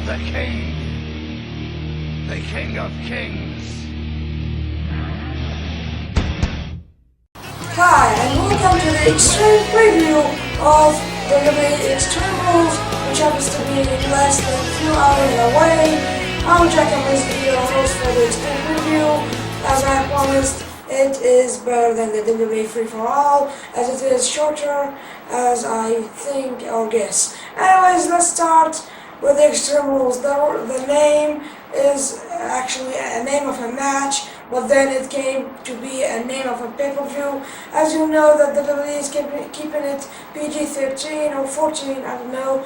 the King of Kings. Hi, and welcome to the extreme preview of WWE Extreme Rules, which happens to be less than a few hours away. I'm Jack, and this is your host for the extreme preview. As I promised, it is better than the WWE Free for All, as it is shorter, as I think or guess. Anyways, let's start with the Extreme Rules. The name is actually a name of a match, but then it came to be a name of a pay-per-view. As you know, that the WWE is keeping it PG-13 or 14, I don't know.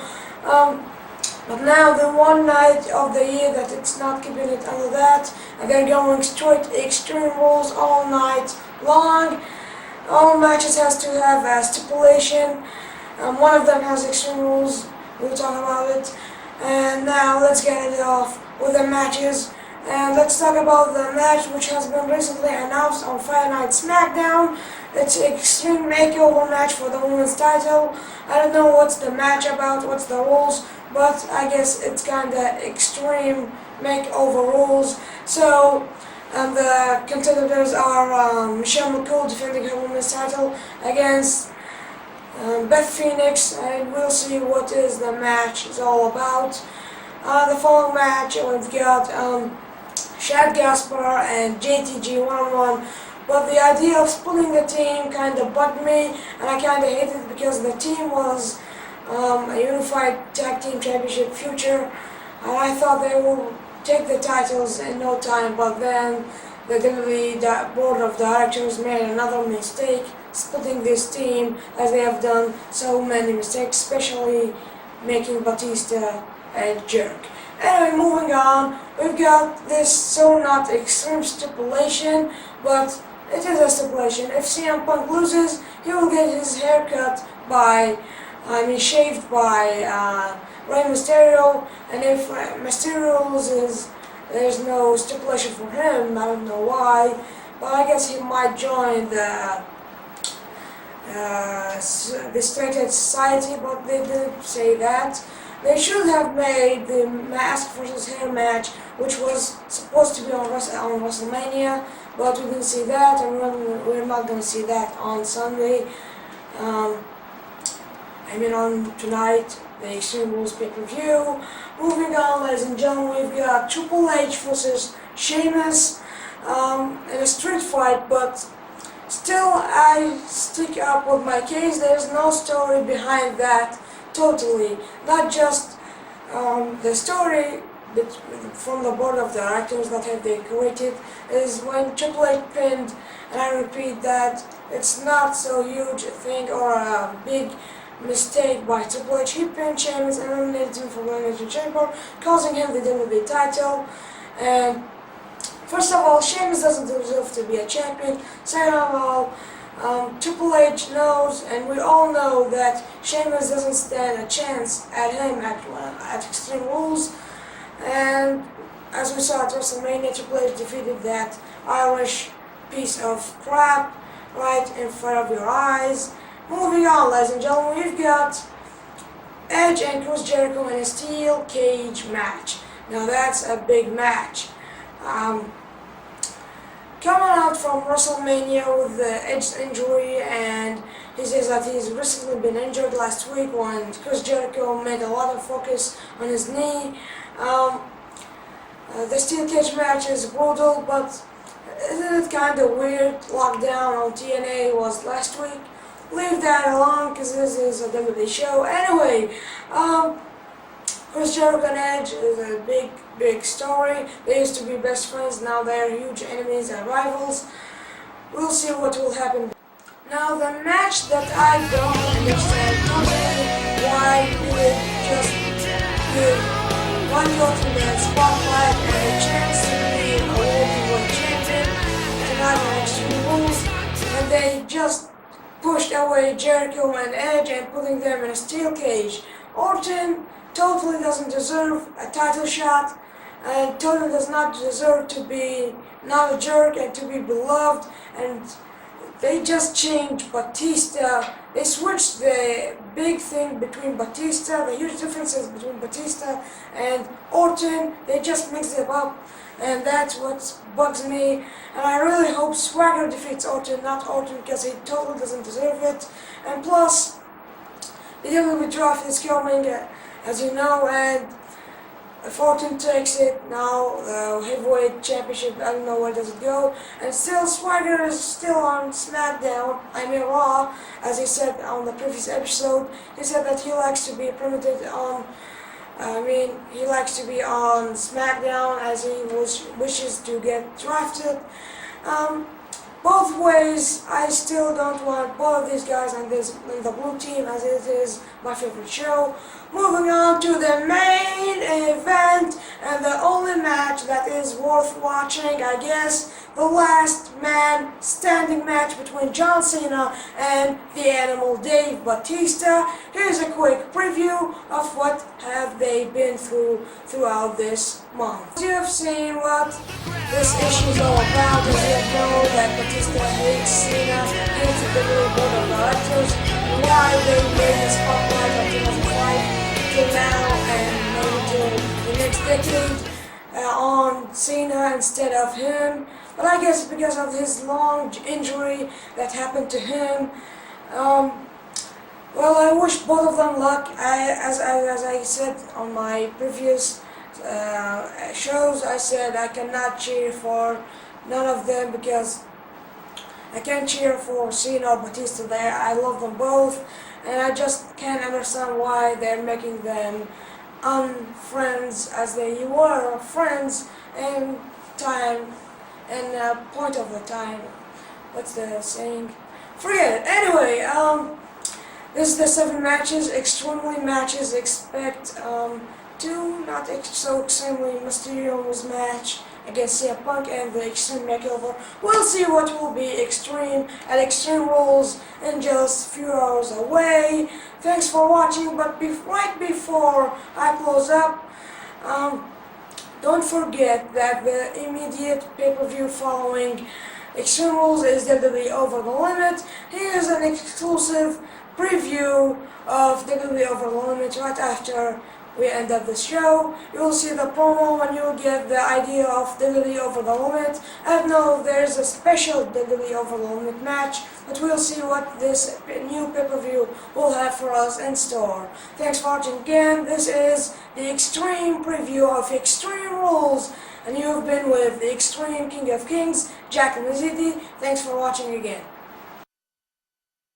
But now the one night of the year that it's not keeping it under that, and they're going straight Extreme Rules all night long. All matches has to have a stipulation. One of them has Extreme Rules. We'll talk about it. And now let's get it off with the matches. And let's talk about the match which has been recently announced on Friday Night SmackDown. It's an Extreme Makeover match for the women's title. I don't know what's the match about, what's the rules, but I guess it's kinda Extreme Makeover rules. So, the contenders are Michelle McCool defending her women's title against Beth Phoenix, and we'll see what is the match is all about. The following match, we've got Shad Gaspar and JTG one-on-one, but the idea of splitting the team kind of bugged me, and I kind of hated it because the team was a unified tag team championship future, and I thought they would take the titles in no time, but then the WWE board of directors made another mistake, splitting this team, as they have done so many mistakes, especially making Batista a jerk. Anyway, moving on, we've got this so not extreme stipulation, but it is a stipulation. If CM Punk loses, he will get his hair cut shaved by Rey Mysterio, and if Mysterio loses, there's no stipulation for him. I don't know why, but I guess he might join the Straight Edge Society, but they didn't say that. They should have made the mask versus hair match, which was supposed to be on WrestleMania, but we didn't see that, and we're not going to see that on Sunday. On tonight, the Extreme Rules pay-per-view. Moving on, ladies and gentlemen, we've got Triple H versus Sheamus in a street fight, but still I stick up with my case. There's no story behind that. Totally, not just the story from the board of directors that have they created is when Triple H pinned, and I repeat that it's not so huge a thing or a big mistake by Triple H. He pinned Sheamus and eliminated him from the Elimination Chamber, causing him the WWE title. And first of all, Sheamus doesn't deserve to be a champion. Second of all, Triple H knows, and we all know, that Sheamus doesn't stand a chance at him at Extreme Rules. And as we saw at WrestleMania, Triple H defeated that Irish piece of crap right in front of your eyes. Moving on, ladies and gentlemen, we've got Edge and Chris Jericho in a steel cage match. Now that's a big match. Coming out from WrestleMania with the Edge injury, and he says that he's recently been injured last week when Chris Jericho made a lot of focus on his knee. The steel cage match is brutal, but isn't it kind of weird? Lockdown on TNA was last week. Leave that alone, because this is a WWE show. Anyway, Chris Jericho and Edge is a big story. They used to be best friends, now they're huge enemies and rivals. We'll see what will happen. Now the match that I don't understand totally, why you would just give one ultimate spotlight and a chance to be a World Heavyweight Champion tonight on Extreme Rules, and they just pushed away Jericho and Edge and putting them in a steel cage. Orton totally doesn't deserve a title shot, and totally does not deserve to be not a jerk and to be beloved, and they just changed Batista they switched the big thing between Batista, the huge differences between Batista and Orton. They just mixed it up, and that's what bugs me. And I really hope Swagger defeats Orton, not Orton, because he totally doesn't deserve it. And plus, the WWE draft is coming, as you know, and if Orton takes it now, the heavyweight championship, I don't know where does it go. And still, Swagger is still on SmackDown, I mean Raw, as he said on the previous episode. He said that he likes to be promoted on, he likes to be on SmackDown as he wishes to get drafted. Both ways, I still don't want both of these guys in the blue team, as it is my favorite show. Moving on to the main event, and the only match that is worth watching, I guess, the last man standing match between John Cena and the Animal Dave Batista. Here's a quick preview of what have they been throughout this month. You have seen what this issue is all about, as you know that Batista hates Cena, hates the board of directors, and why they made the spotlight of 2005 till now and maybe till the next decade on Cena instead of him. But I guess because of his long injury that happened to him. Well, I wish both of them luck. As I said on my previous shows, I said I cannot cheer for none of them because I can't cheer for Cena or Batista there. I love them both, and I just can't understand why they're making them unfriends, as they were friends in time and point of the time. What's the saying? Forget it. Anyway, this is the 7 matches, extremely matches. Expect 2 not so extremely mysterious match against CM Punk and the Extreme Makeover. We'll see what will be Extreme at Extreme Rules in just a few hours away. Thanks for watching, but right before I close up, don't forget that the immediate pay-per-view following Extreme Rules is WWE Over the Limit. Here's an exclusive preview of WWE Over the Limit right after we end up the show. You will see the promo and you will get the idea of WWE Over the Limit. I don't know if there's a special WWE Over the Limit match, but we'll see what this new pay-per-view will have for us in store. Thanks for watching again. This is the Extreme preview of Extreme Rules, and you've been with the Extreme King of Kings, Jack and Mazidi. Thanks for watching again.